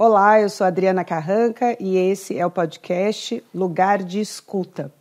Olá, eu sou Adriana Carranca e esse é o podcast Lugar de Escuta.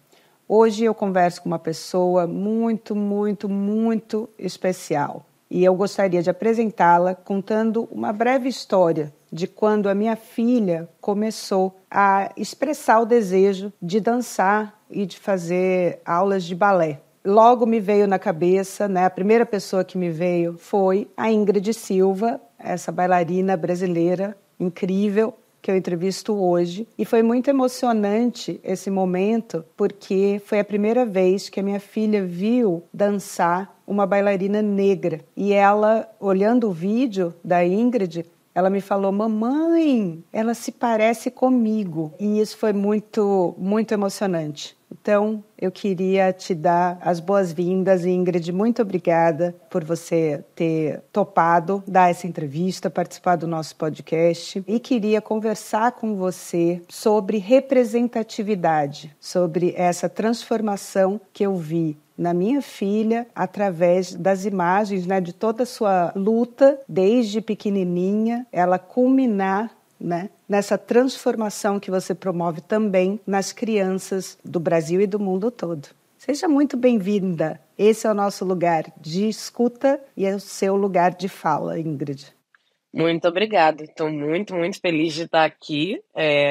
Hoje eu converso com uma pessoa muito especial e eu gostaria de apresentá-la contando uma breve história de quando a minha filha começou a expressar o desejo de dançar e de fazer aulas de balé. Logo me veio na cabeça, a primeira pessoa que me veio foi a Ingrid Silva, essa bailarina brasileira incrível que eu entrevisto hoje. E foi muito emocionante esse momento, porque foi a primeira vez que a minha filha viu dançar uma bailarina negra. E ela, olhando o vídeo da Ingrid, ela me falou: mamãe, ela se parece comigo. E isso foi muito emocionante. Então, eu queria te dar as boas-vindas, Ingrid. Muito obrigada por você ter topado dar essa entrevista, participar do nosso podcast. E queria conversar com você sobre representatividade, sobre essa transformação que eu vi na minha filha, através das imagens, de toda a sua luta, desde pequenininha, ela culminar nessa transformação que você promove também nas crianças do Brasil e do mundo todo. Seja muito bem-vinda. Esse é o nosso lugar de escuta e é o seu lugar de fala, Ingrid. Muito obrigada. Estou muito feliz de estar aqui.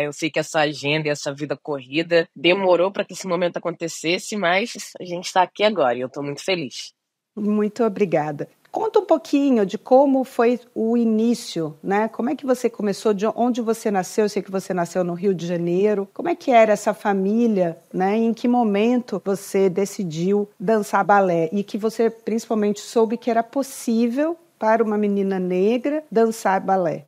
Eu sei que essa agenda e essa vida corrida demorou para que esse momento acontecesse, mas a gente está aqui agora e eu estou muito feliz. Muito obrigada. Conta um pouquinho de como foi o início, Como é que você começou, de onde você nasceu? Eu sei que você nasceu no Rio de Janeiro. Como é que era essa família, E em que momento você decidiu dançar balé? E que você principalmente soube que era possível para uma menina negra dançar balé?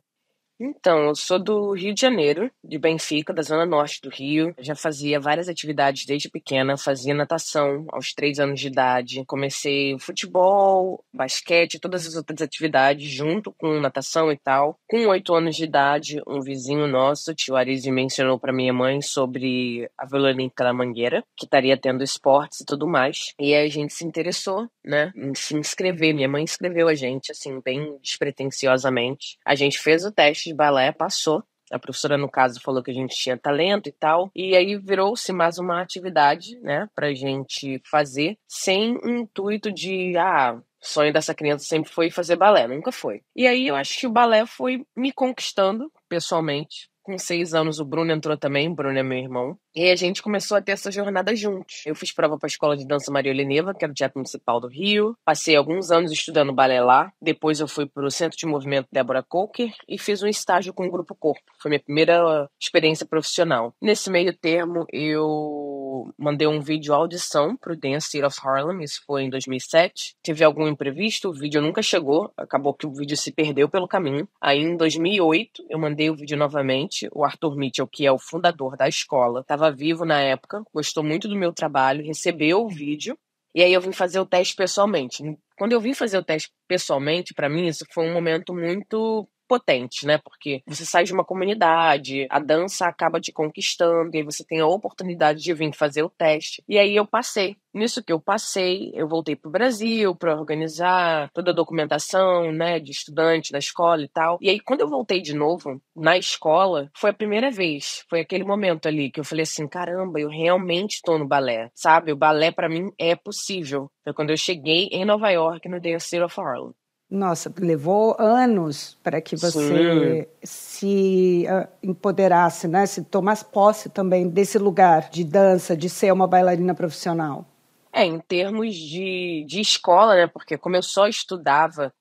Então, eu sou do Rio de Janeiro, de Benfica, da zona norte do Rio. Eu já fazia várias atividades desde pequena, fazia natação aos 3 anos de idade. Comecei futebol, basquete, todas as outras atividades junto com natação e tal. Com 8 anos de idade, um vizinho nosso, tio Arizi, mencionou para minha mãe sobre a Violônica da Mangueira, que estaria tendo esportes e tudo mais. E aí a gente se interessou, em se inscrever. Minha mãe inscreveu a gente, assim, bem despretensiosamente. A gente fez o teste de balé, passou. A professora, no caso, falou que a gente tinha talento e tal. E aí virou-se mais uma atividade, pra gente fazer, sem o intuito de, o sonho dessa criança sempre foi fazer balé. Nunca foi. E aí eu acho que o balé foi me conquistando, pessoalmente. Com 6 anos, o Bruno entrou também. O Bruno é meu irmão. E a gente começou a ter essa jornada juntos. Eu fiz prova para a Escola de Dança Maria Heleniva, que era o Teatro Municipal do Rio. Passei alguns anos estudando balé lá. Depois eu fui para o Centro de Movimento Débora Coker e fiz um estágio com o Grupo Corpo. Foi minha primeira experiência profissional. Nesse meio termo, eu mandei um vídeo audição para o Dance Theatre of Harlem. Isso foi em 2007. Tive algum imprevisto, o vídeo nunca chegou. Acabou que o vídeo se perdeu pelo caminho. Aí, em 2008, eu mandei o vídeo novamente. O Arthur Mitchell, que é o fundador da escola, estava vivo na época, gostou muito do meu trabalho, recebeu o vídeo, e aí eu vim fazer o teste pessoalmente. Quando eu vim fazer o teste pessoalmente, para mim, isso foi um momento muito potente, porque você sai de uma comunidade, a dança acaba te conquistando, e aí você tem a oportunidade de vir fazer o teste. E aí eu passei. Nisso que eu passei, eu voltei pro Brasil para organizar toda a documentação, de estudante da escola e tal. E aí, quando eu voltei de novo na escola, foi a primeira vez. Foi aquele momento ali que eu falei assim, caramba, eu realmente estou no balé, sabe? O balé para mim é possível. Foi quando eu cheguei em Nova York, no Dance Theatre of Harlem. Nossa, levou anos para que você se empoderasse, se tomasse posse também desse lugar de dança, de ser uma bailarina profissional. Em termos de escola, porque como eu só estudava,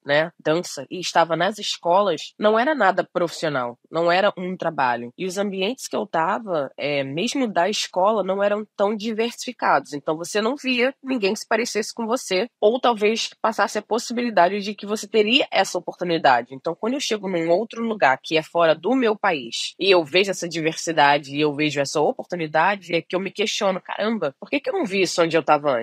dança e estava nas escolas, não era nada profissional, não era um trabalho. E os ambientes que eu estava, mesmo da escola, não eram tão diversificados. Então você não via ninguém que se parecesse com você, ou talvez passasse a possibilidade de que você teria essa oportunidade. Então quando eu chego num outro lugar que é fora do meu país, e eu vejo essa diversidade, e eu vejo essa oportunidade, é que eu me questiono, caramba, por que eu não vi isso onde eu estava antes?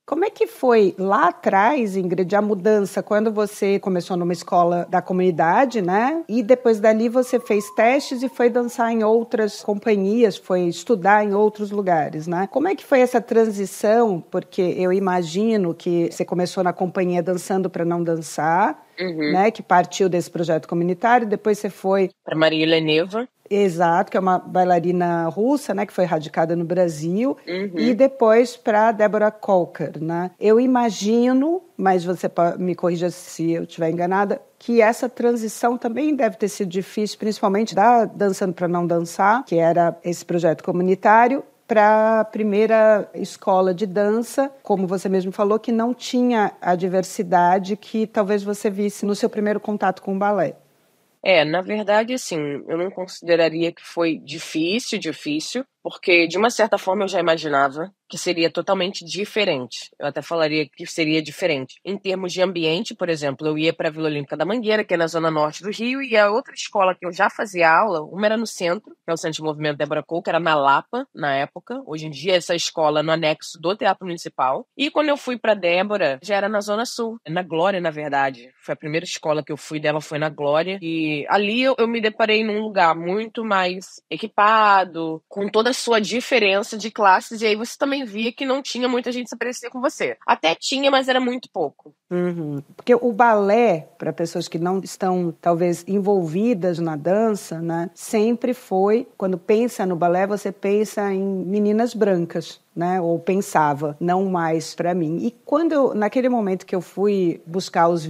Como é que foi lá atrás, Ingrid, a mudança quando você começou numa escola da comunidade, E depois dali você fez testes e foi dançar em outras companhias, foi estudar em outros lugares, Como é que foi essa transição? Porque eu imagino que você começou na companhia dançando para não dançar Uhum. né, que partiu desse projeto comunitário. Depois você foi Para Maria Heleneva. Exato, que é uma bailarina russa, né, que foi radicada no Brasil, e Uhum. depois para Deborah Coker, né? Eu imagino, mas você me corrija se eu estiver enganada, que essa transição também deve ter sido difícil, principalmente da Dançando para Não Dançar, que era esse projeto comunitário, para a primeira escola de dança, como você mesmo falou, que não tinha a diversidade que talvez você visse no seu primeiro contato com o balé. Na verdade, assim, eu não consideraria que foi difícil, porque de uma certa forma eu já imaginava que seria totalmente diferente. Eu até falaria que seria diferente. Em termos de ambiente, por exemplo, eu ia para a Vila Olímpica da Mangueira, que é na zona norte do Rio, e a outra escola que eu já fazia aula, uma era no centro, que é o Centro de Movimento Débora Couto, que era na Lapa, na época. Hoje em dia, essa escola é no anexo do Teatro Municipal. E quando eu fui para Débora, já era na Zona Sul, na Glória, na verdade. Foi a primeira escola que eu fui dela, foi na Glória. E ali eu me deparei num lugar muito mais equipado, com toda a sua diferença de classes, e aí você também via que não tinha muita gente se parecer com você. Até tinha, mas era muito pouco. Uhum. Porque o balé, para pessoas que não estão, talvez, envolvidas na dança, né, sempre foi, quando pensa no balé, você pensa em meninas brancas, né, ou pensava, não mais para mim. E naquele momento que eu fui buscar os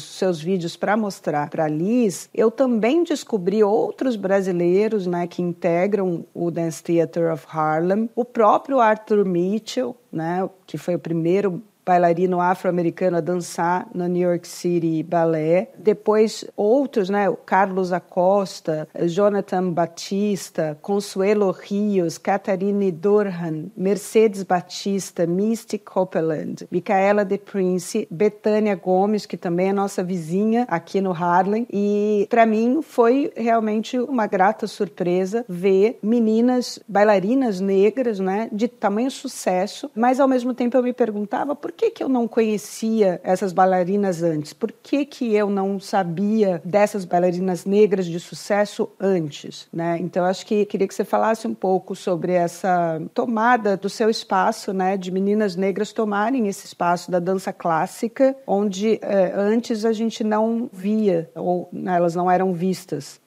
seus vídeos para mostrar para a Liz, eu também descobri outros brasileiros, né, que integram o Dance Theatre of Harlem, o próprio Arthur Mitchell, né, que foi o primeiro bailarino afro-americano a dançar no New York City Ballet. Depois outros, né? O Carlos Acosta, Jonathan Batista, Consuelo Rios, Catherine Durhan, Mercedes Batista, Misty Copeland, Micaela De Prince, Betânia Gomes, que também é nossa vizinha aqui no Harlem. E para mim foi realmente uma grata surpresa ver meninas bailarinas negras, né? De tamanho sucesso, mas ao mesmo tempo eu me perguntava por que eu não conhecia essas bailarinas antes? Por que eu não sabia dessas bailarinas negras de sucesso antes, né? Então, acho que queria que você falasse um pouco sobre essa tomada do seu espaço, né? De meninas negras tomarem esse espaço da dança clássica, onde antes a gente não via, ou né, elas não eram vistas.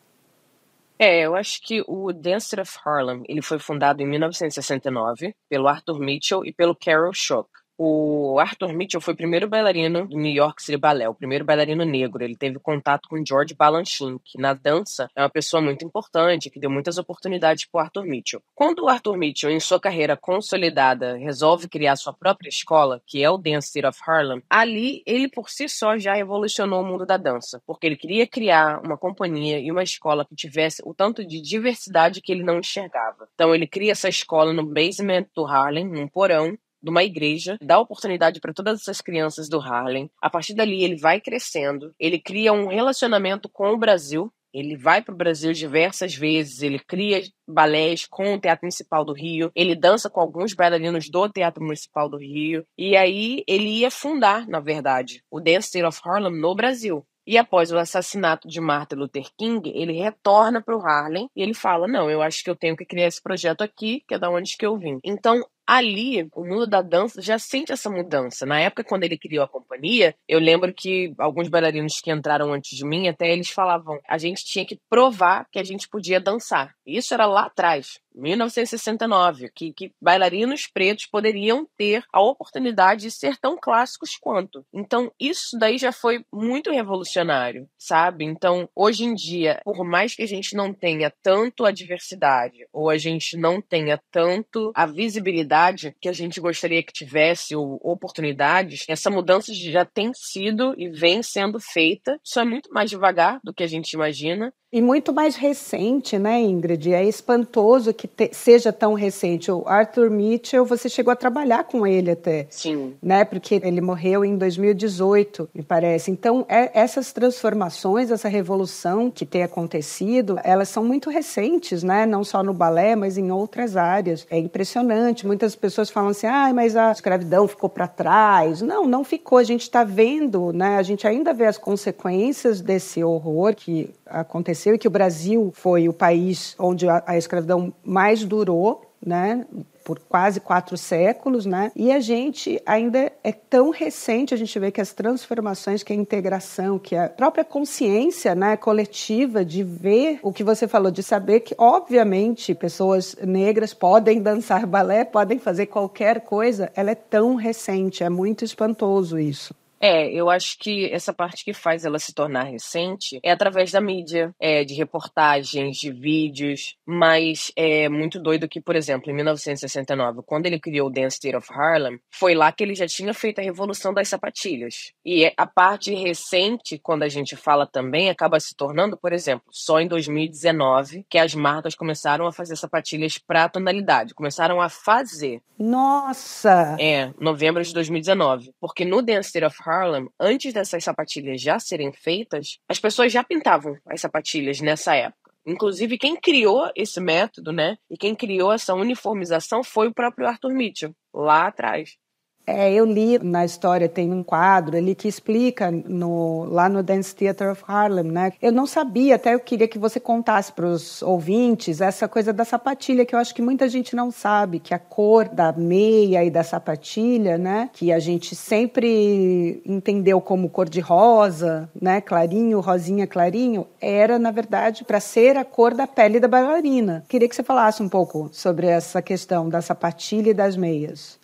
Eu acho que o Dance of Harlem, ele foi fundado em 1969 pelo Arthur Mitchell e pelo Carol Shock. O Arthur Mitchell foi o primeiro bailarino do New York City Ballet, o primeiro bailarino negro. Ele teve contato com George Balanchine, que na dança é uma pessoa muito importante, que deu muitas oportunidades para o Arthur Mitchell. Quando o Arthur Mitchell, em sua carreira consolidada, resolve criar sua própria escola, que é o Dance Theatre of Harlem, ali ele por si só já revolucionou o mundo da dança, porque ele queria criar uma companhia e uma escola que tivesse o tanto de diversidade que ele não enxergava. Então ele cria essa escola no basement do Harlem, num porão, de uma igreja, dá oportunidade para todas essas crianças do Harlem. A partir dali ele vai crescendo, ele cria um relacionamento com o Brasil, ele vai para o Brasil diversas vezes, ele cria balés com o Teatro Municipal do Rio, ele dança com alguns bailarinos do Teatro Municipal do Rio, e aí ele ia fundar, na verdade, o Dance Theatre of Harlem no Brasil. E após o assassinato de Martin Luther King, ele retorna para o Harlem e ele fala, não, eu acho que eu tenho que criar esse projeto aqui, que é da onde que eu vim. Então, ali, o mundo da dança já sente essa mudança. Na época, quando ele criou a companhia, eu lembro que alguns bailarinos que entraram antes de mim, até eles falavam, a gente tinha que provar que a gente podia dançar. Isso era lá atrás, 1969, que bailarinos pretos poderiam ter a oportunidade de ser tão clássicos quanto. Então, isso daí já foi muito revolucionário, sabe? Então, hoje em dia, por mais que a gente não tenha tanto a diversidade, ou a gente não tenha tanto a visibilidade que a gente gostaria que tivesse, ou oportunidades, essa mudança já tem sido e vem sendo feita, só é muito mais devagar do que a gente imagina. E muito mais recente, né, Ingrid? É espantoso que seja tão recente. O Arthur Mitchell, você chegou a trabalhar com ele até. Sim. Né? Porque ele morreu em 2018, me parece. Então, essas transformações, essa revolução que tem acontecido, elas são muito recentes, né? Não só no balé, mas em outras áreas. É impressionante. Muitas pessoas falam assim, mas a escravidão ficou para trás. Não, não ficou. A gente está vendo, né? A gente ainda vê as consequências desse horror que aconteceu e que o Brasil foi o país onde a escravidão mais durou, né? Por quase 4 séculos, né? E a gente ainda é tão recente, a gente vê que as transformações, que a integração, que a própria consciência, né, coletiva de ver o que você falou, de saber que, obviamente, pessoas negras podem dançar balé, podem fazer qualquer coisa, ela é tão recente, é muito espantoso isso. Eu acho que essa parte que faz ela se tornar recente é através da mídia, de reportagens, de vídeos, mas é muito doido que, por exemplo, em 1969, quando ele criou o Dance Theater of Harlem, foi lá que ele já tinha feito a revolução das sapatilhas. E a parte recente, quando a gente fala também, acaba se tornando, por exemplo, só em 2019 que as marcas começaram a fazer sapatilhas para tonalidade, começaram a fazer. Nossa! Novembro de 2019. Porque no Dance Theater of Harlem, antes dessas sapatilhas já serem feitas, as pessoas já pintavam as sapatilhas nessa época. Inclusive, quem criou esse método, né, e quem criou essa uniformização foi o próprio Arthur Mitchell, lá atrás. Eu li na história, tem um quadro ali que explica lá no Dance Theater of Harlem, né? Eu não sabia, até eu queria que você contasse para os ouvintes essa coisa da sapatilha, que eu acho que muita gente não sabe, que a cor da meia e da sapatilha, né? Que a gente sempre entendeu como cor de rosa, né? Clarinho, rosinha, clarinho, era, na verdade, para ser a cor da pele da bailarina. Queria que você falasse um pouco sobre essa questão da sapatilha e das meias.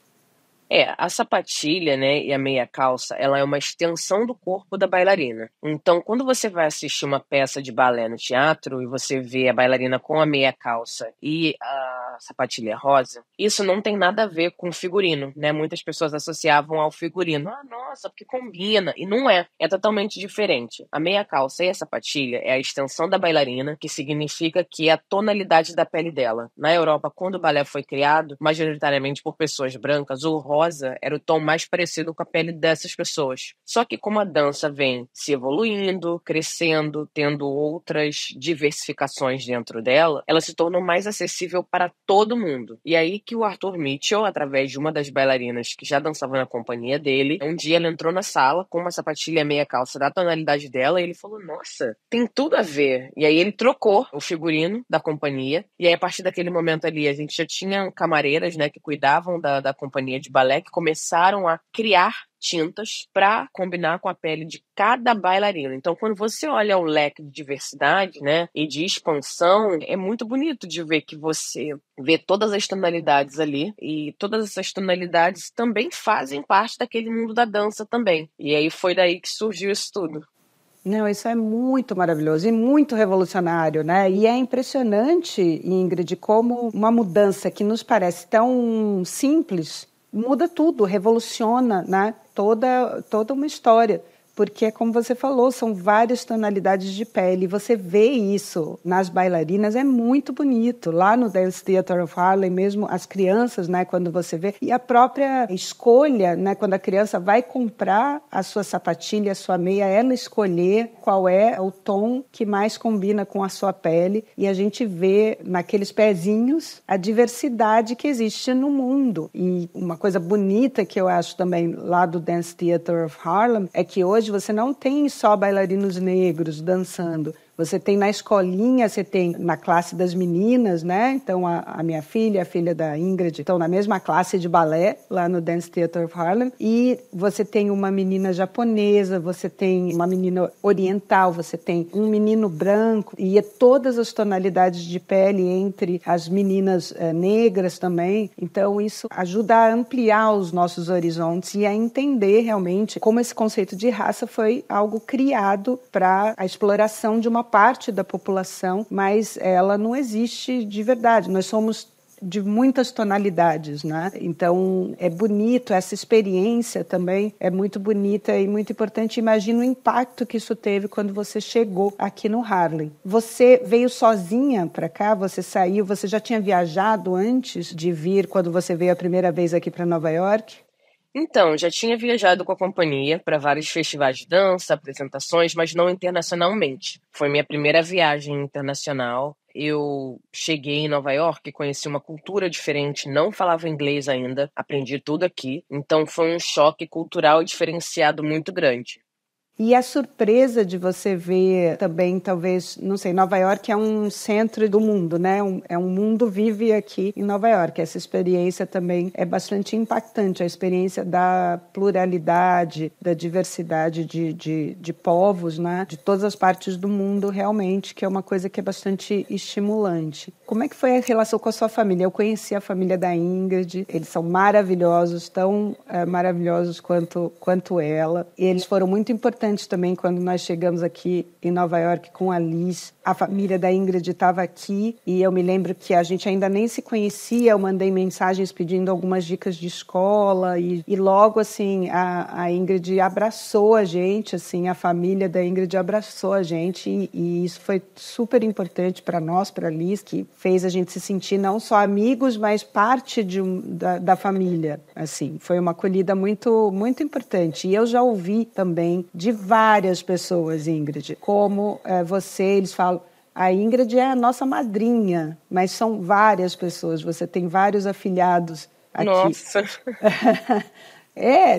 A sapatilha, né, e a meia calça, ela é uma extensão do corpo da bailarina. Então, quando você vai assistir uma peça de balé no teatro e você vê a bailarina com a meia calça e a sapatilha rosa, isso não tem nada a ver com figurino, né? Muitas pessoas associavam ao figurino. Ah, nossa, porque combina. E não é. É totalmente diferente. A meia calça e a sapatilha é a extensão da bailarina, que significa que é a tonalidade da pele dela. Na Europa, quando o balé foi criado, majoritariamente por pessoas brancas, o rosa era o tom mais parecido com a pele dessas pessoas. Só que como a dança vem se evoluindo, crescendo, tendo outras diversificações dentro dela, ela se tornou mais acessível para todo mundo. E aí que o Arthur Mitchell, através de uma das bailarinas que já dançava na companhia dele, um dia ela entrou na sala com uma sapatilha meia calça da tonalidade dela e ele falou, nossa, tem tudo a ver. E aí ele trocou o figurino da companhia e aí a partir daquele momento ali a gente já tinha camareiras, né, que cuidavam da companhia de balé, que começaram a criar tintas para combinar com a pele de cada bailarina. Então, quando você olha o leque de diversidade, né, e de expansão, é muito bonito de ver que você vê todas as tonalidades ali e todas essas tonalidades também fazem parte daquele mundo da dança também. E aí foi daí que surgiu isso tudo. Não, isso é muito maravilhoso e muito revolucionário, né? E é impressionante, Ingrid, como uma mudança que nos parece tão simples muda tudo, revoluciona, né? Toda uma história. Porque, como você falou, são várias tonalidades de pele. Você vê isso nas bailarinas, é muito bonito. Lá no Dance Theater of Harlem, mesmo as crianças, né, quando você vê. E a própria escolha, né, quando a criança vai comprar a sua sapatilha, a sua meia, ela escolher qual é o tom que mais combina com a sua pele. E a gente vê naqueles pezinhos a diversidade que existe no mundo. E uma coisa bonita que eu acho também lá do Dance Theater of Harlem é que hoje você não tem só bailarinos negros dançando. Você tem na escolinha, você tem na classe das meninas, né? Então, a minha filha, a filha da Ingrid, estão na mesma classe de balé, lá no Dance Theater of Harlem. E você tem uma menina japonesa, você tem uma menina oriental, você tem um menino branco. E é todas as tonalidades de pele entre as meninas negras também. Então, isso ajuda a ampliar os nossos horizontes e a entender realmente como esse conceito de raça foi algo criado para a exploração de uma parte da população, mas ela não existe de verdade. Nós somos de muitas tonalidades, né? Então, é bonito, essa experiência também é muito bonita e muito importante. Imagina o impacto que isso teve quando você chegou aqui no Harlem. Você veio sozinha para cá? Você saiu? Você já tinha viajado antes de vir, quando você veio a primeira vez aqui para Nova York? Então, já tinha viajado com a companhia para vários festivais de dança, apresentações, mas não internacionalmente. Foi minha primeira viagem internacional. Eu cheguei em Nova York, conheci uma cultura diferente, não falava inglês ainda, aprendi tudo aqui. Então foi um choque cultural diferenciado muito grande. E a surpresa de você ver também, talvez, não sei, Nova York é um centro do mundo, né? É um mundo vive aqui em Nova York. Essa experiência também é bastante impactante, a experiência da pluralidade, da diversidade de povos, né? De todas as partes do mundo, realmente, que é uma coisa que é bastante estimulante. Como é que foi a relação com a sua família? Eu conheci a família da Ingrid, eles são maravilhosos, tão maravilhosos quanto ela. E eles foram muito importantes também quando nós chegamos aqui em Nova York com a Liz. A família da Ingrid estava aqui e eu me lembro que a gente ainda nem se conhecia. Eu mandei mensagens pedindo algumas dicas de escola e logo assim a Ingrid abraçou a gente, assim, a família da Ingrid abraçou a gente e isso foi super importante para nós, para a Liz, que fez a gente se sentir não só amigos, mas parte da família. Assim, foi uma acolhida muito, muito importante. E eu já ouvi também de várias pessoas, Ingrid, como eles falam, a Ingrid é a nossa madrinha, mas são várias pessoas, você tem vários afilhados aqui. Nossa!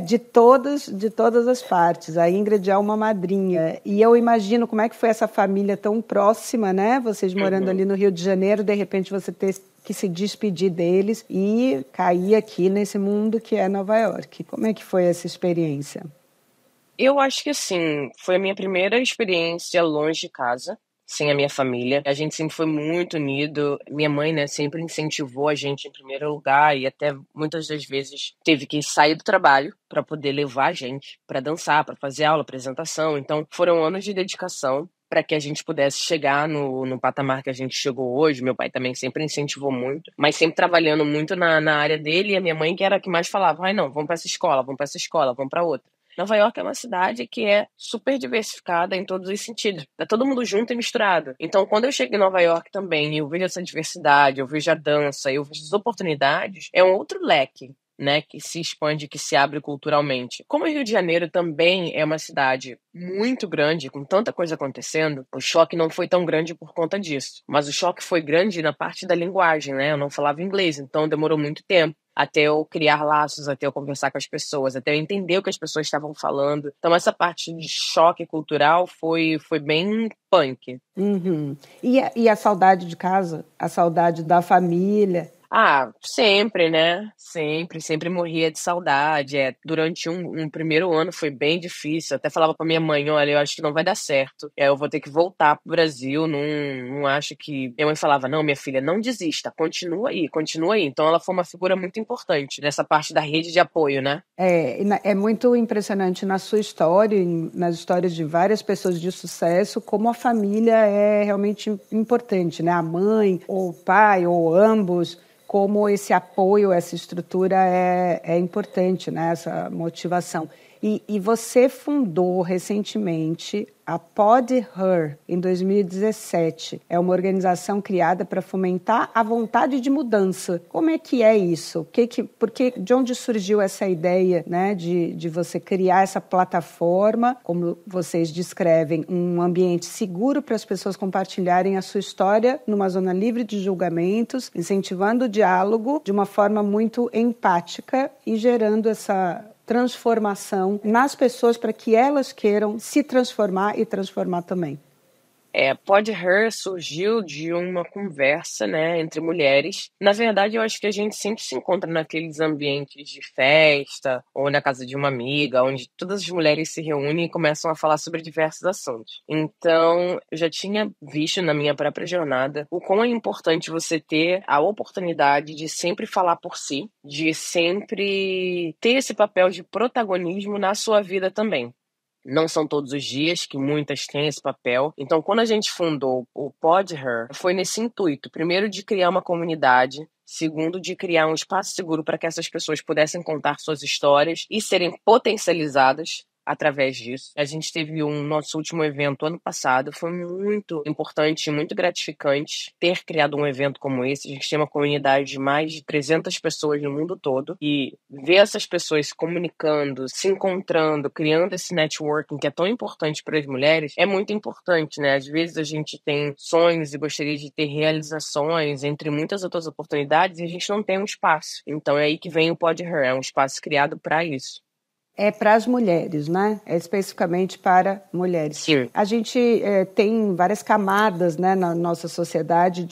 De todas as partes. A Ingrid é uma madrinha. E eu imagino como é que foi essa família tão próxima, né? Vocês morando ali no Rio de Janeiro, de repente você ter que se despedir deles e cair aqui nesse mundo que é Nova York. Como é que foi essa experiência? Eu acho que assim, foi a minha primeira experiência longe de casa, sem a minha família. A gente sempre foi muito unido. Minha mãe, né, sempre incentivou a gente em primeiro lugar e até muitas das vezes teve que sair do trabalho para poder levar a gente para dançar, para fazer aula, apresentação. Então, foram anos de dedicação para que a gente pudesse chegar no patamar que a gente chegou hoje. Meu pai também sempre incentivou muito, mas sempre trabalhando muito na área dele, e a minha mãe que era a que mais falava, ai não, vamos para essa escola, vamos para essa escola, vamos para outra. Nova York é uma cidade que é super diversificada em todos os sentidos. Tá todo mundo junto e misturado. Então, quando eu chego em Nova York também, eu vejo essa diversidade, eu vejo a dança, eu vejo as oportunidades, é um outro leque, né, que se expande, que se abre culturalmente. Como o Rio de Janeiro também é uma cidade muito grande, com tanta coisa acontecendo, o choque não foi tão grande por conta disso. Mas o choque foi grande na parte da linguagem, né? Eu não falava inglês, então demorou muito tempo até eu criar laços, até eu conversar com as pessoas, até eu entender o que as pessoas estavam falando. Então essa parte de choque cultural foi bem punk. Uhum. E a saudade de casa? A saudade da família? Ah, sempre, né? Sempre morria de saudade. Durante um primeiro ano foi bem difícil. Até falava pra minha mãe, olha, eu acho que não vai dar certo. Eu vou ter que voltar pro Brasil. Não acho que. Minha mãe falava, não, minha filha, não desista, continua aí, continua aí. Então ela foi uma figura muito importante nessa parte da rede de apoio, né? É muito impressionante na sua história, nas histórias de várias pessoas de sucesso, como a família é realmente importante, né? A mãe, ou o pai, ou ambos, como esse apoio, essa estrutura é importante, né? Essa motivação. E você fundou recentemente a Pod Her, em 2017. É uma organização criada para fomentar a vontade de mudança. Como é que é isso? De onde surgiu essa ideia, né, de você criar essa plataforma, como vocês descrevem, um ambiente seguro para as pessoas compartilharem a sua história numa zona livre de julgamentos, incentivando o diálogo de uma forma muito empática e gerando essa transformação nas pessoas para que elas queiram se transformar e transformar também. Pod Her surgiu de uma conversa, né, entre mulheres. Na verdade, eu acho que a gente sempre se encontra naqueles ambientes de festa ou na casa de uma amiga, onde todas as mulheres se reúnem e começam a falar sobre diversos assuntos. Então, eu já tinha visto na minha própria jornada o quão é importante você ter a oportunidade de sempre falar por si, de sempre ter esse papel de protagonismo na sua vida também. Não são todos os dias que muitas têm esse papel. Então, quando a gente fundou o Pod Her, foi nesse intuito, primeiro, de criar uma comunidade, segundo, de criar um espaço seguro para que essas pessoas pudessem contar suas histórias e serem potencializadas através disso. A gente teve nosso último evento ano passado, foi muito importante, muito gratificante ter criado um evento como esse. A gente tem uma comunidade de mais de 300 pessoas no mundo todo e ver essas pessoas se comunicando, se encontrando, criando esse networking que é tão importante para as mulheres, é muito importante, né? Às vezes a gente tem sonhos e gostaria de ter realizações, entre muitas outras oportunidades, e a gente não tem um espaço. Então é aí que vem o Pod Her, é um espaço criado para isso. É para as mulheres, né? É especificamente para mulheres. Sim. A gente tem várias camadas, né, na nossa sociedade,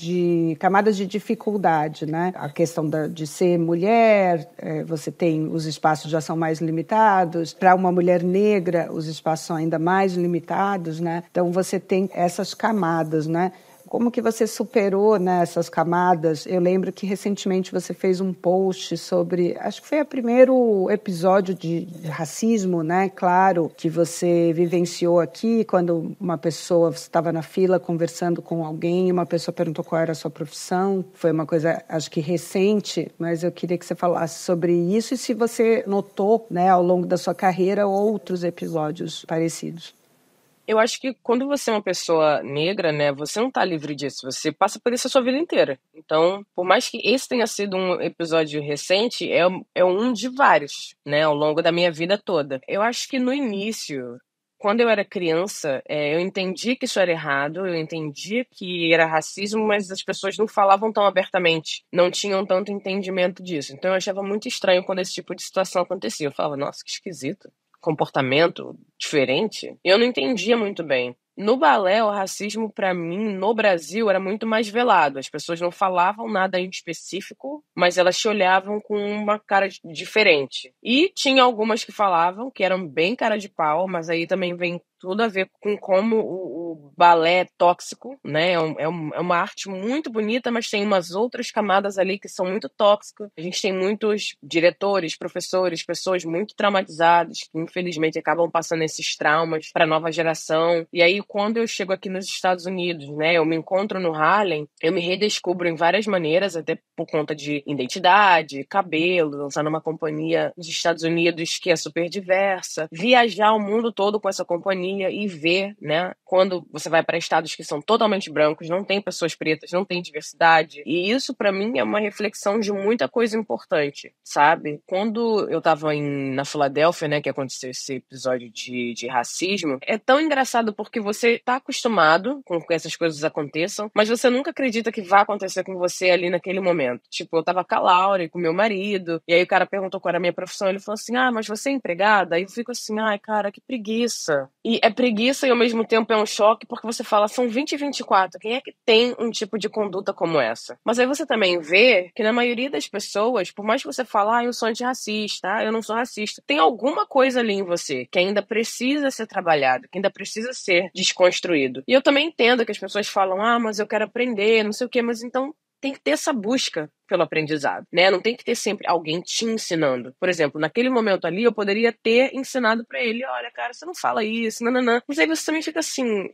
camadas de dificuldade, né? A questão de ser mulher, você tem os espaços já são mais limitados. Para uma mulher negra, os espaços são ainda mais limitados, né? Então você tem essas camadas, né? Como que você superou, né, essas camadas? Eu lembro que recentemente você fez um post sobre, acho que foi o primeiro episódio de racismo, né? Claro, que você vivenciou aqui, quando uma pessoa, você estava na fila conversando com alguém, e uma pessoa perguntou qual era a sua profissão. Foi uma coisa, acho que recente, mas eu queria que você falasse sobre isso e se você notou, né, ao longo da sua carreira, outros episódios parecidos. Eu acho que quando você é uma pessoa negra, né, você não tá livre disso, você passa por isso a sua vida inteira. Então, por mais que esse tenha sido um episódio recente, é um de vários, né, ao longo da minha vida toda. Eu acho que no início, quando eu era criança, eu entendi que isso era errado, eu entendi que era racismo, mas as pessoas não falavam tão abertamente, não tinham tanto entendimento disso. Então eu achava muito estranho quando esse tipo de situação acontecia. Eu falava, nossa, que esquisito. Comportamento diferente, eu não entendia muito bem. No balé, o racismo, para mim, no Brasil, era muito mais velado. As pessoas não falavam nada em específico, mas elas te olhavam com uma cara diferente. E tinha algumas que falavam, que eram bem cara de pau, mas aí também vem tudo a ver com como o balé é tóxico, né? É uma arte muito bonita, mas tem umas outras camadas ali que são muito tóxicas. A gente tem muitos diretores, professores, pessoas muito traumatizadas, que infelizmente acabam passando esses traumas para a nova geração. E aí, quando eu chego aqui nos Estados Unidos, né, eu me encontro no Harlem, eu me redescubro em várias maneiras, até por conta de identidade, cabelo, dançar numa companhia dos Estados Unidos que é super diversa, viajar o mundo todo com essa companhia e ver, né, quando você vai para estados que são totalmente brancos, não tem pessoas pretas, não tem diversidade. E isso, para mim, é uma reflexão de muita coisa importante, sabe? Quando eu tava na Filadélfia, né, que aconteceu esse episódio de racismo, é tão engraçado porque você tá acostumado com que essas coisas aconteçam, mas você nunca acredita que vai acontecer com você ali naquele momento. Tipo, eu tava com a Laura e com meu marido, e aí o cara perguntou qual era a minha profissão, ele falou assim, mas você é empregada? Aí eu fico assim, ai, cara, que preguiça. E é preguiça e ao mesmo tempo é um choque, porque você fala, são 20 e 24, quem é que tem um tipo de conduta como essa? Mas aí você também vê que na maioria das pessoas, por mais que você fale, eu sou antirracista, eu não sou racista, tem alguma coisa ali em você que ainda precisa ser trabalhada, que ainda precisa ser desconstruído. E eu também entendo que as pessoas falam, mas eu quero aprender, não sei o quê, mas então tem que ter essa busca pelo aprendizado, né? Não tem que ter sempre alguém te ensinando. Por exemplo, naquele momento ali, eu poderia ter ensinado pra ele, olha, cara, você não fala isso, nananã. Mas aí você também fica assim,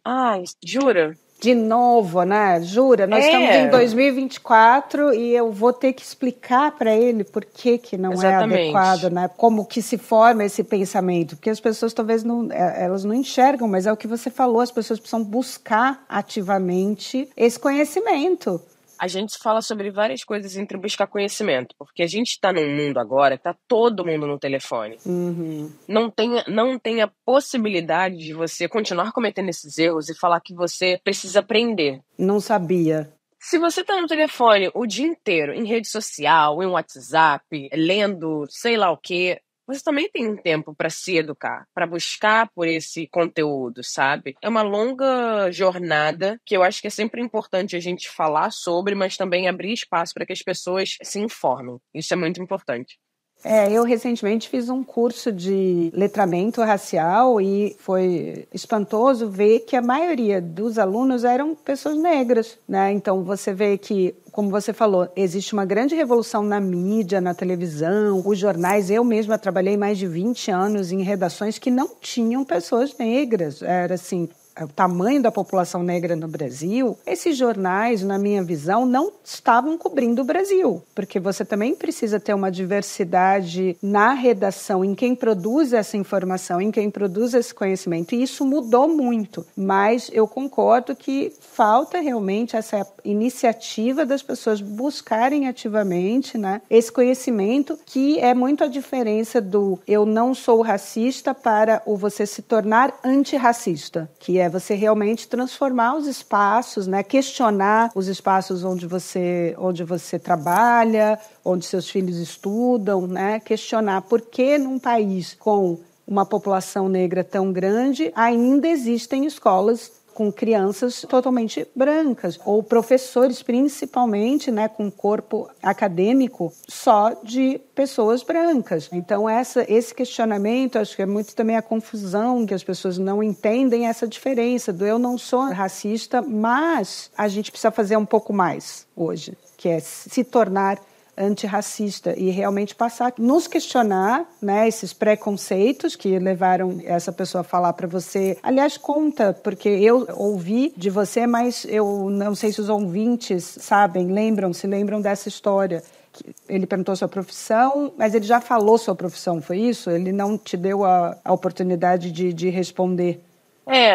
jura? De novo, né? Jura? Nós estamos em 2024 e eu vou ter que explicar para ele por que não Exatamente. É adequado, né? Como que se forma esse pensamento. Porque as pessoas talvez elas não enxergam, mas é o que você falou, as pessoas precisam buscar ativamente esse conhecimento. A gente fala sobre várias coisas entre buscar conhecimento, porque a gente está num mundo agora que tá todo mundo no telefone. Uhum. Não tem a possibilidade de você continuar cometendo esses erros e falar que você precisa aprender. Não sabia. Se você tá no telefone o dia inteiro, em rede social, em WhatsApp, lendo sei lá o quê, você também tem um tempo para se educar, para buscar por esse conteúdo, sabe? É uma longa jornada que eu acho que é sempre importante a gente falar sobre, mas também abrir espaço para que as pessoas se informem. Isso é muito importante. Eu recentemente fiz um curso de letramento racial e foi espantoso ver que a maioria dos alunos eram pessoas negras, né? Então você vê que, como você falou, existe uma grande revolução na mídia, na televisão, os jornais. Eu mesma trabalhei mais de 20 anos em redações que não tinham pessoas negras. Era assim, o tamanho da população negra no Brasil, esses jornais, na minha visão, não estavam cobrindo o Brasil, porque você também precisa ter uma diversidade na redação, em quem produz essa informação, em quem produz esse conhecimento, e isso mudou muito, mas eu concordo que falta realmente essa iniciativa das pessoas buscarem ativamente, né, esse conhecimento, que é muito a diferença do eu não sou racista para o você se tornar antirracista, que é é você realmente transformar os espaços, né? Questionar os espaços onde você trabalha, onde seus filhos estudam, né? Questionar por que num país com uma população negra tão grande ainda existem escolas com crianças totalmente brancas, ou professores, principalmente, né, com corpo acadêmico só de pessoas brancas. Então, esse questionamento, acho que é muito também a confusão, que as pessoas não entendem essa diferença do eu não sou racista, mas a gente precisa fazer um pouco mais hoje, que é se tornar antirracista e realmente passar, nos questionar, né, esses preconceitos que levaram essa pessoa a falar para você. Aliás, conta, porque eu ouvi de você, mas eu não sei se os ouvintes sabem, se lembram dessa história. Ele perguntou sua profissão, mas ele já falou sua profissão, foi isso? Ele não te deu a oportunidade de responder?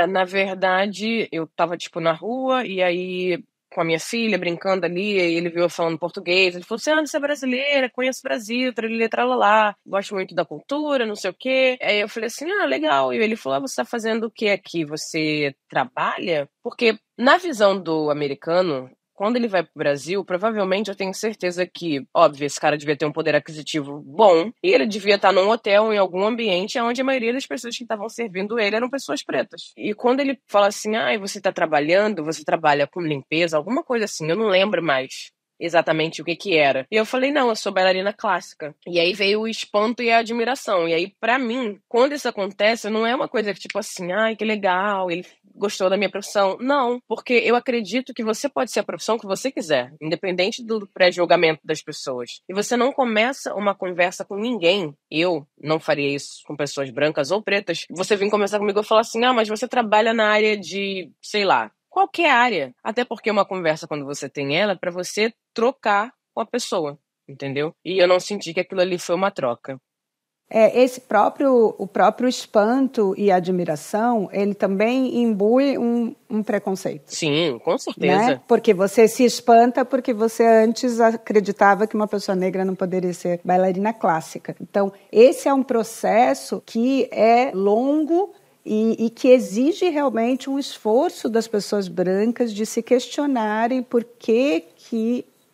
Na verdade, eu tava, na rua, e aí com a minha filha, brincando ali, e ele viu eu falando português, ele falou assim, você é brasileira, conheço o Brasil, tralilê, tralalá, gosto muito da cultura, não sei o quê. Aí eu falei assim, legal. E ele falou, você tá fazendo o que aqui? Você trabalha? Porque na visão do americano, quando ele vai pro Brasil, provavelmente eu tenho certeza que, óbvio, esse cara devia ter um poder aquisitivo bom, e ele devia estar num hotel, em algum ambiente, onde a maioria das pessoas que estavam servindo ele eram pessoas pretas. E quando ele fala assim, você tá trabalhando, você trabalha com limpeza, alguma coisa assim, eu não lembro mais exatamente o que era. E eu falei, não, eu sou bailarina clássica. E aí veio o espanto e a admiração. E aí, pra mim, quando isso acontece, não é uma coisa que tipo assim, que legal, ele gostou da minha profissão. Não, porque eu acredito que você pode ser a profissão que você quiser, independente do pré-julgamento das pessoas. E você não começa uma conversa com ninguém, eu não faria isso com pessoas brancas ou pretas, você vem conversar comigo e falar assim, mas você trabalha na área de, sei lá, qualquer área. Até porque uma conversa, quando você tem ela, é pra você trocar com a pessoa, entendeu? E eu não senti que aquilo ali foi uma troca. O próprio espanto e admiração, ele também imbui um preconceito. Sim, com certeza. Né? Porque você se espanta porque você antes acreditava que uma pessoa negra não poderia ser bailarina clássica. Então, esse é um processo que é longo e que exige realmente um esforço das pessoas brancas de se questionarem por que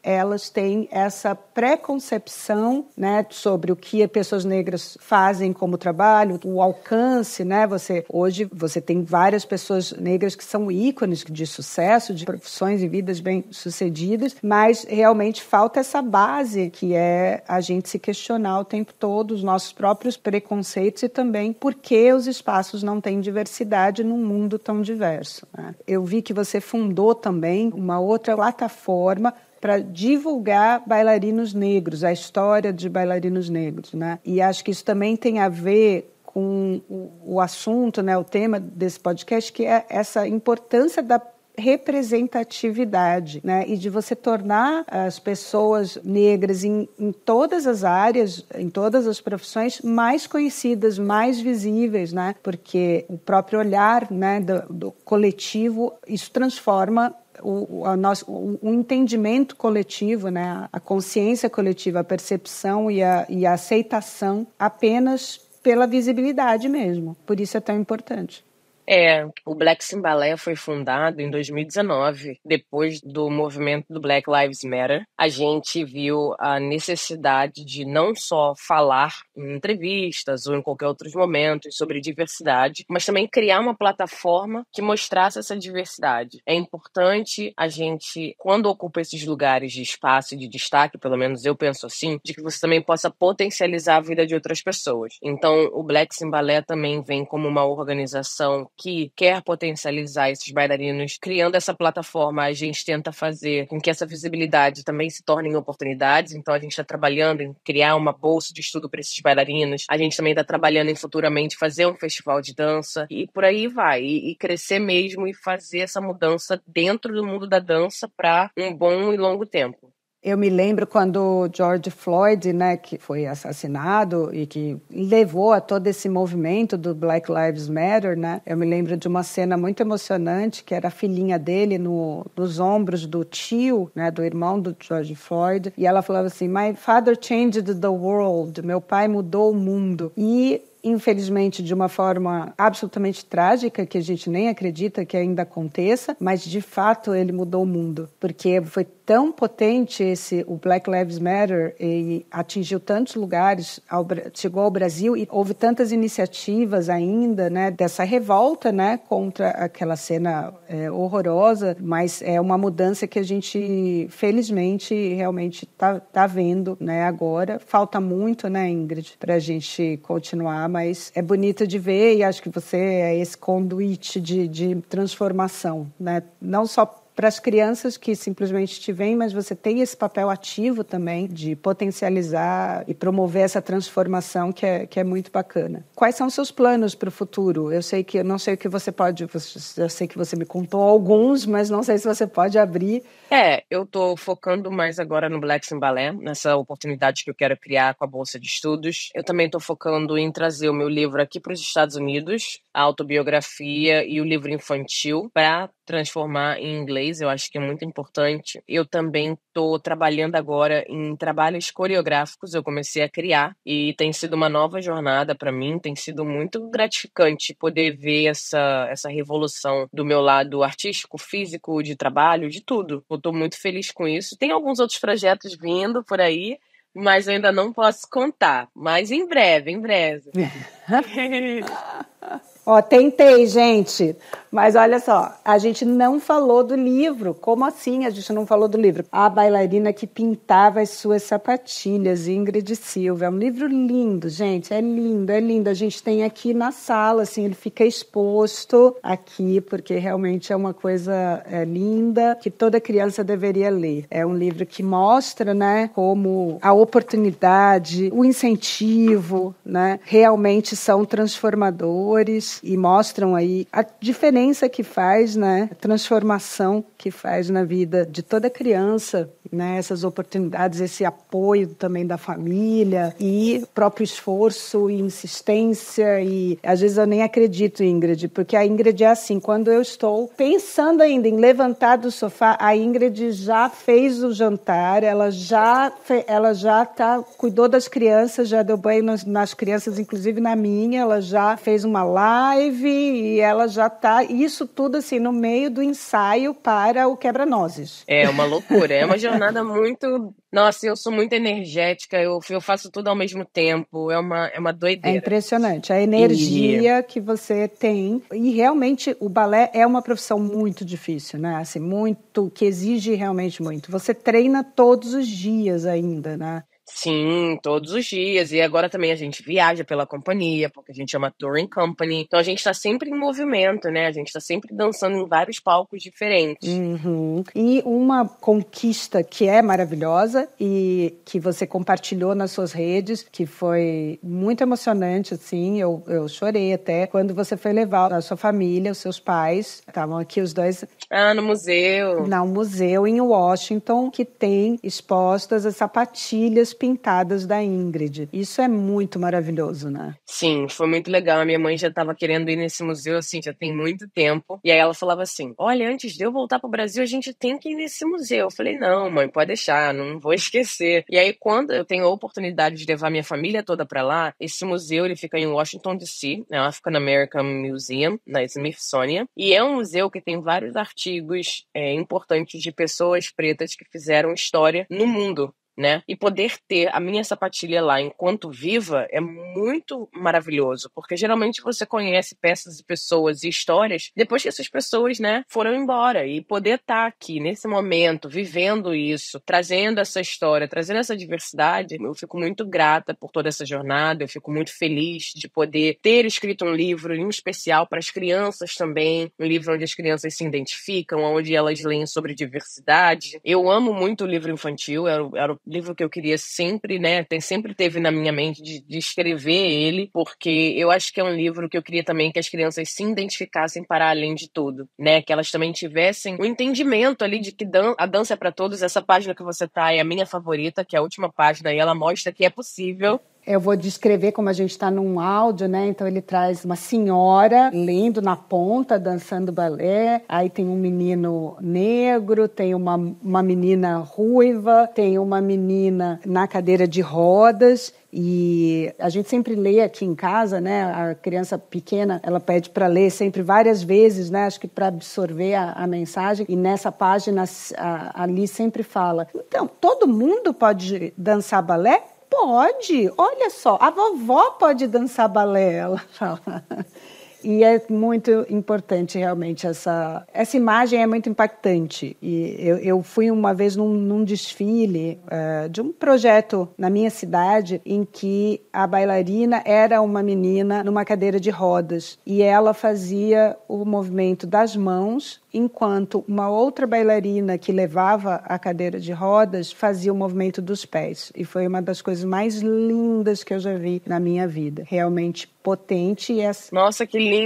elas têm essa preconcepção, né, sobre o que pessoas negras fazem como trabalho, o alcance, né? Hoje você tem várias pessoas negras que são ícones de sucesso, de profissões e vidas bem-sucedidas, mas realmente falta essa base que é a gente se questionar o tempo todo os nossos próprios preconceitos e também por que os espaços não têm diversidade num mundo tão diverso, né? Eu vi que você fundou também uma outra plataforma para divulgar bailarinos negros, a história de bailarinos negros, né? E acho que isso também tem a ver com o assunto, né, o tema desse podcast, que é essa importância da representatividade, né? E de você tornar as pessoas negras em todas as áreas, em todas as profissões, mais conhecidas, mais visíveis, né? Porque o próprio olhar, né, do coletivo, isso transforma o entendimento coletivo, né, a consciência coletiva, a percepção e a aceitação apenas pela visibilidade mesmo. Por isso é tão importante. O Black Sim Ballet foi fundado em 2019, depois do movimento do Black Lives Matter. A gente viu a necessidade de não só falar em entrevistas ou em qualquer outros momentos sobre diversidade, mas também criar uma plataforma que mostrasse essa diversidade. É importante a gente, quando ocupa esses lugares de espaço e de destaque, pelo menos eu penso assim, de que você também possa potencializar a vida de outras pessoas. Então, o Black Sim Ballet também vem como uma organização que quer potencializar esses bailarinos, criando essa plataforma. A gente tenta fazer com que essa visibilidade também se torne em oportunidades. Então, a gente está trabalhando em criar uma bolsa de estudo para esses bailarinos. A gente também está trabalhando em futuramente fazer um festival de dança e por aí vai. E crescer mesmo e fazer essa mudança dentro do mundo da dança para um bom e longo tempo. Eu me lembro quando George Floyd, né, que foi assassinado e que levou a todo esse movimento do Black Lives Matter, né? Eu me lembro de uma cena muito emocionante, que era a filhinha dele nos ombros do tio, né, do irmão do George Floyd, e ela falava assim, "My father changed the world", meu pai mudou o mundo. E infelizmente de uma forma absolutamente trágica, que a gente nem acredita que ainda aconteça, mas de fato ele mudou o mundo, porque foi tão potente o Black Lives Matter e atingiu tantos lugares, chegou ao Brasil e houve tantas iniciativas ainda, né, dessa revolta, né, contra aquela cena horrorosa, mas é uma mudança que a gente, felizmente, realmente tá vendo, né, agora. Falta muito, né, Ingrid, para a gente continuar, mas é bonito de ver e acho que você é esse conduíte de transformação, né, não só para as crianças que simplesmente te veem, mas você tem esse papel ativo também de potencializar e promover essa transformação que é muito bacana. Quais são os seus planos para o futuro? Eu não sei o que você pode, eu sei que você me contou alguns, mas não sei se você pode abrir. Eu tô focando mais agora no Blacks in Ballet, nessa oportunidade que eu quero criar com a Bolsa de Estudos. Eu também tô focando em trazer o meu livro aqui para os Estados Unidos, a autobiografia e o livro infantil, para transformar em inglês. Eu acho que é muito importante. Eu também tô trabalhando agora em trabalhos coreográficos. Eu comecei a criar e tem sido uma nova jornada para mim. Tem sido muito gratificante poder ver essa revolução do meu lado artístico, físico, de trabalho, de tudo. Eu tô muito feliz com isso. Tem alguns outros projetos vindo por aí, mas eu ainda não posso contar. Mas em breve, em breve. Ó, tentei, gente, mas olha só, a gente não falou do livro. Como assim a gente não falou do livro? A Bailarina que Pintava as Suas Sapatilhas, Ingrid Silva. É um livro lindo, gente, é lindo, é lindo. A gente tem aqui na sala, assim, ele fica exposto aqui, porque realmente é uma coisa linda, que toda criança deveria ler. É um livro que mostra, né, como a oportunidade, o incentivo, né, realmente são transformadores e mostram aí a diferença que faz, né, a transformação que faz na vida de toda criança, né, essas oportunidades, esse apoio também da família e próprio esforço e insistência. E às vezes eu nem acredito, Ingrid, porque a Ingrid é assim, quando eu estou pensando ainda em levantar do sofá, a Ingrid já fez o jantar, ela já cuidou das crianças, já deu banho nas crianças, inclusive na minha, ela já fez uma live e ela já está, isso tudo assim, no meio do ensaio para o Quebra-Nozes. É uma loucura, é uma jornada muito... Nossa, eu sou muito energética, eu faço tudo ao mesmo tempo, é uma doideira. É impressionante, a energia que você tem. E realmente o balé é uma profissão muito difícil, né? Assim, muito, que exige realmente muito. Você treina todos os dias ainda, né? Sim, todos os dias. E agora também a gente viaja pela companhia, porque a gente é uma touring company. Então a gente tá sempre em movimento, né? A gente tá sempre dançando em vários palcos diferentes. Uhum. E uma conquista que é maravilhosa e que você compartilhou nas suas redes, que foi muito emocionante, assim, eu chorei até, quando você foi levar a sua família, os seus pais, estavam aqui os dois... no museu. No museu em Washington, que tem expostas as sapatilhas pintadas da Ingrid. Isso é muito maravilhoso, né? Sim, foi muito legal. A minha mãe já estava querendo ir nesse museu, assim, já tem muito tempo. E aí ela falava assim, olha, antes de eu voltar pro Brasil, a gente tem que ir nesse museu. Eu falei, não, mãe, pode deixar, não vou esquecer. E aí, quando eu tenho a oportunidade de levar minha família toda para lá, esse museu, ele fica em Washington, D.C., né, African American Museum, na Smithsonian. E é um museu que tem vários artigos importantes de pessoas pretas que fizeram história no mundo, né? E poder ter a minha sapatilha lá enquanto viva é muito maravilhoso, porque geralmente você conhece peças de pessoas e histórias depois que essas pessoas, né, foram embora, e poder estar aqui nesse momento, vivendo isso, trazendo essa história, trazendo essa diversidade, eu fico muito grata por toda essa jornada, eu fico muito feliz de poder ter escrito um livro em especial para as crianças também, um livro onde as crianças se identificam, onde elas leem sobre diversidade. Eu amo muito o livro infantil, era o livro que eu queria sempre, né, sempre teve na minha mente de escrever ele, porque eu acho que é um livro que eu queria também que as crianças se identificassem para além de tudo, né, que elas também tivessem o entendimento ali de que a dança é para todos. Essa página que você tá é a minha favorita, que é a última página, e ela mostra que é possível. Eu vou descrever como a gente está num áudio, né? Então ele traz uma senhora lendo na ponta, dançando balé. Aí tem um menino negro, tem uma menina ruiva, tem uma menina na cadeira de rodas. E a gente sempre lê aqui em casa, né? A criança pequena, ela pede para ler sempre várias vezes, né? Acho que para absorver a mensagem. E nessa página, ali sempre fala: então, todo mundo pode dançar balé? Pode, olha só, a vovó pode dançar balé, ela fala. E é muito importante, realmente, essa imagem é muito impactante. E eu fui uma vez num desfile de um projeto na minha cidade em que a bailarina era uma menina numa cadeira de rodas e ela fazia o movimento das mãos enquanto uma outra bailarina que levava a cadeira de rodas fazia o movimento dos pés. E foi uma das coisas mais lindas que eu já vi na minha vida. Realmente potente. Nossa, que lindo!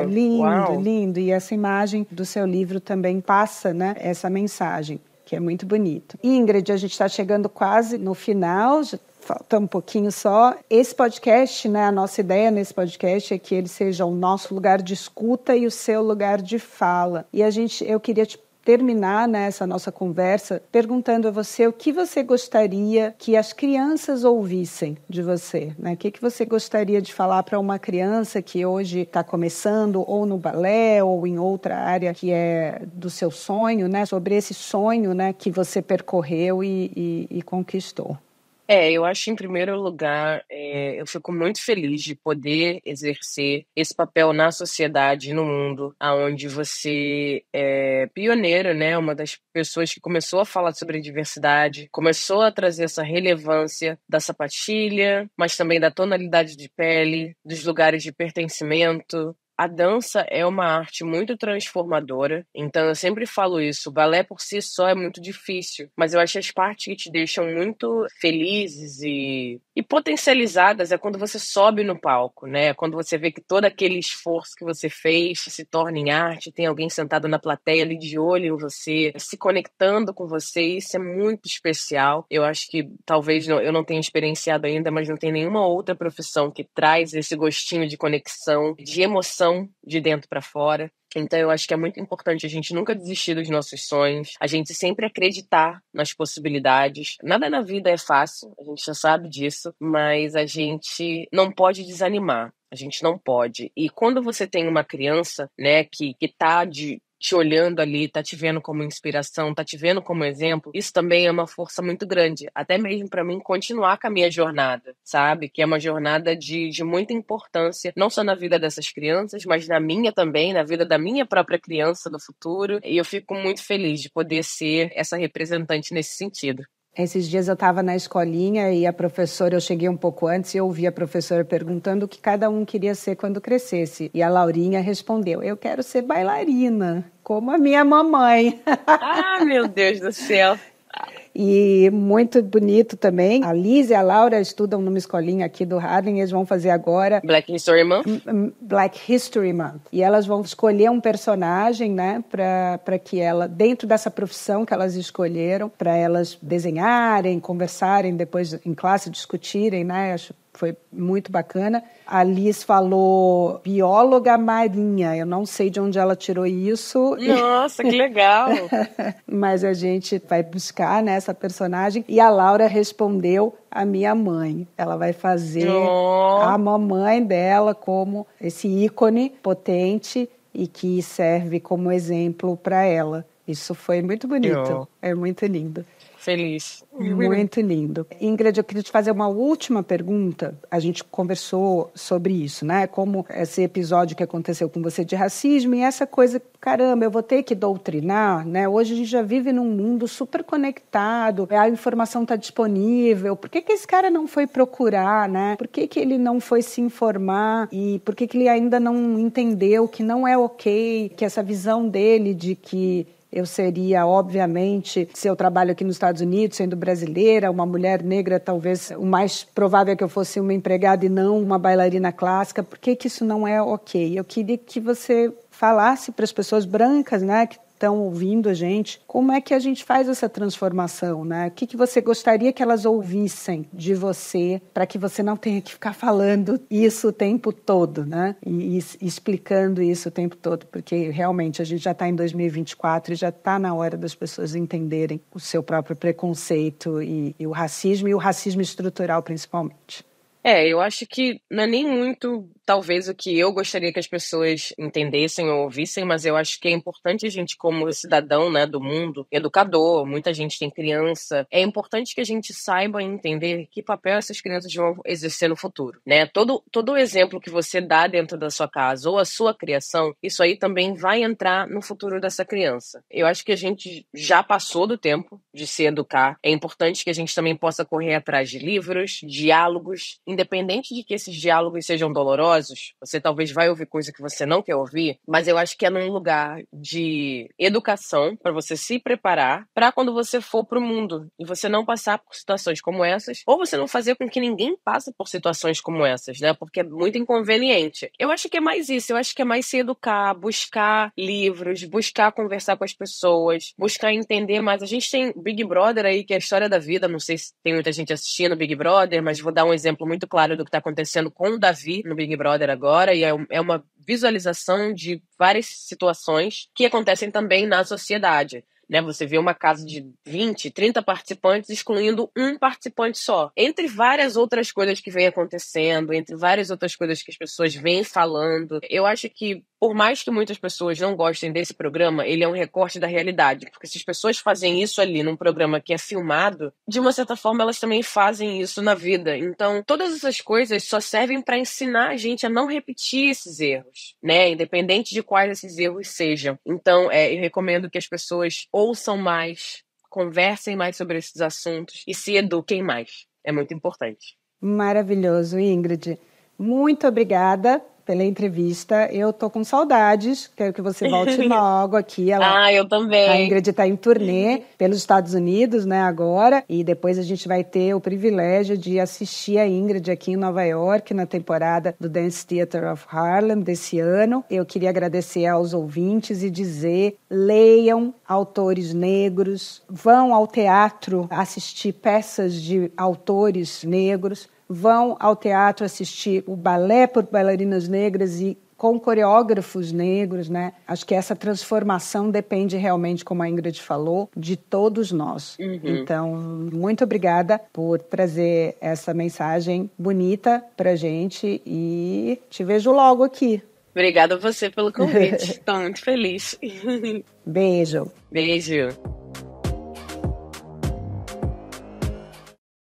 Lindo, Uau. lindo. E essa imagem do seu livro também passa, né, essa mensagem, que é muito bonito. Ingrid, a gente está chegando quase no final, já falta um pouquinho só. Esse podcast, né, a nossa ideia nesse podcast é que ele seja o nosso lugar de escuta e o seu lugar de fala. E eu queria terminar, né, essa nossa conversa perguntando a você o que você gostaria que as crianças ouvissem de você, né? O que você gostaria de falar para uma criança que hoje está começando ou no balé ou em outra área que é do seu sonho, né? Sobre esse sonho, né, que você percorreu e conquistou. Eu acho, em primeiro lugar, eu fico muito feliz de poder exercer esse papel na sociedade, no mundo, onde você é pioneiro, né? Uma das pessoas que começou a falar sobre diversidade, começou a trazer essa relevância da sapatilha, mas também da tonalidade de pele, dos lugares de pertencimento. A dança é uma arte muito transformadora, então eu sempre falo isso, o balé por si só é muito difícil, mas eu acho que as partes que te deixam muito felizes e potencializadas é quando você sobe no palco, né? Quando você vê que todo aquele esforço que você fez se torna em arte, tem alguém sentado na plateia ali de olho em você, se conectando com você, isso é muito especial. Eu acho que talvez eu não tenha experienciado ainda, mas não tem nenhuma outra profissão que traz esse gostinho de conexão, de emoção de dentro para fora. Então eu acho que é muito importante a gente nunca desistir dos nossos sonhos, a gente sempre acreditar nas possibilidades. Nada na vida é fácil, a gente já sabe disso, mas a gente não pode desanimar, a gente não pode. E quando você tem uma criança, né, que tá te olhando ali, tá te vendo como inspiração, tá te vendo como exemplo, isso também é uma força muito grande, até mesmo para mim continuar com a minha jornada, sabe? Que é uma jornada de muita importância, não só na vida dessas crianças, mas na minha também, na vida da minha própria criança no futuro, e eu fico muito feliz de poder ser essa representante nesse sentido. Esses dias eu estava na escolinha e eu cheguei um pouco antes e ouvi a professora perguntando o que cada um queria ser quando crescesse. E a Laurinha respondeu: eu quero ser bailarina, como a minha mamãe. Ah, meu Deus do céu! E muito bonito também. A Liz e a Laura estudam numa escolinha aqui do Harlem e eles vão fazer agora Black History Month. Black History Month. E elas vão escolher um personagem, né, para que dentro dessa profissão que elas escolheram, para elas desenharem, conversarem depois em classe, discutirem, né? Acho que foi muito bacana. A Liz falou bióloga marinha. Eu não sei de onde ela tirou isso. Nossa, que legal! Mas a gente vai buscar, né, essa personagem. E a Laura respondeu a minha mãe. Ela vai fazer a mamãe dela como esse ícone potente e que serve como exemplo para ela. Isso foi muito bonito. É muito lindo. Feliz. Muito lindo. Ingrid, eu queria te fazer uma última pergunta. A gente conversou sobre isso, né? Como esse episódio que aconteceu com você de racismo e essa coisa, caramba, eu vou ter que doutrinar, né? Hoje a gente já vive num mundo super conectado, a informação está disponível. Por que esse cara não foi procurar, né? Por que ele não foi se informar? E por que ele ainda não entendeu que não é ok, que essa visão dele de que eu seria, obviamente, se eu trabalho aqui nos Estados Unidos, sendo brasileira, uma mulher negra, talvez o mais provável é que eu fosse uma empregada e não uma bailarina clássica. Por que isso não é ok? Eu queria que você falasse para as pessoas brancas, né, que estão ouvindo a gente, como é que a gente faz essa transformação, né? O que você gostaria que elas ouvissem de você, para que você não tenha que ficar falando isso o tempo todo, né? E explicando isso o tempo todo, porque realmente a gente já está em 2024 e já está na hora das pessoas entenderem o seu próprio preconceito e o racismo estrutural principalmente. Eu acho que não é nem muito, talvez, o que eu gostaria que as pessoas entendessem ou ouvissem, mas eu acho que é importante a gente, como cidadão, né, do mundo, educador, muita gente tem criança, é importante que a gente saiba entender que papel essas crianças vão exercer no futuro, né? Todo o exemplo que você dá dentro da sua casa ou a sua criação, isso aí também vai entrar no futuro dessa criança. Eu acho que a gente já passou do tempo de se educar. É importante que a gente também possa correr atrás de livros, diálogos, independente de que esses diálogos sejam dolorosos, você talvez vai ouvir coisa que você não quer ouvir, mas eu acho que é num lugar de educação para você se preparar para quando você for pro mundo e você não passar por situações como essas, ou você não fazer com que ninguém passe por situações como essas, né? Porque é muito inconveniente. Eu acho que é mais isso, eu acho que é mais se educar, buscar livros, buscar conversar com as pessoas, buscar entender mais. A gente tem Big Brother aí, que é a história da vida, não sei se tem muita gente assistindo Big Brother, mas vou dar um exemplo muito claro do que está acontecendo com o Davi no Big Brother agora, e é uma visualização de várias situações que acontecem também na sociedade. Né, você vê uma casa de 20, 30 participantes excluindo um participante só. Entre várias outras coisas que vem acontecendo, entre várias outras coisas que as pessoas vêm falando, eu acho que, por mais que muitas pessoas não gostem desse programa, ele é um recorte da realidade. Porque se as pessoas fazem isso ali num programa que é filmado, de uma certa forma elas também fazem isso na vida. Então, todas essas coisas só servem para ensinar a gente a não repetir esses erros, né? Independente de quais esses erros sejam. Então, eu recomendo que as pessoas ouçam mais, conversem mais sobre esses assuntos e se eduquem mais. É muito importante. Maravilhoso, Ingrid. Muito obrigada pela entrevista. Eu tô com saudades, quero que você volte logo aqui. Eu também. A Ingrid está em turnê pelos Estados Unidos, né, agora, e depois a gente vai ter o privilégio de assistir a Ingrid aqui em Nova York, na temporada do Dance Theater of Harlem desse ano. Eu queria agradecer aos ouvintes e dizer, leiam autores negros, vão ao teatro assistir peças de autores negros, vão ao teatro assistir o balé por bailarinas negras e com coreógrafos negros, né? Acho que essa transformação depende realmente, como a Ingrid falou, de todos nós. Uhum. Então, muito obrigada por trazer essa mensagem bonita pra gente e te vejo logo aqui. Obrigada a você pelo convite. Estou muito feliz. Beijo. Beijo.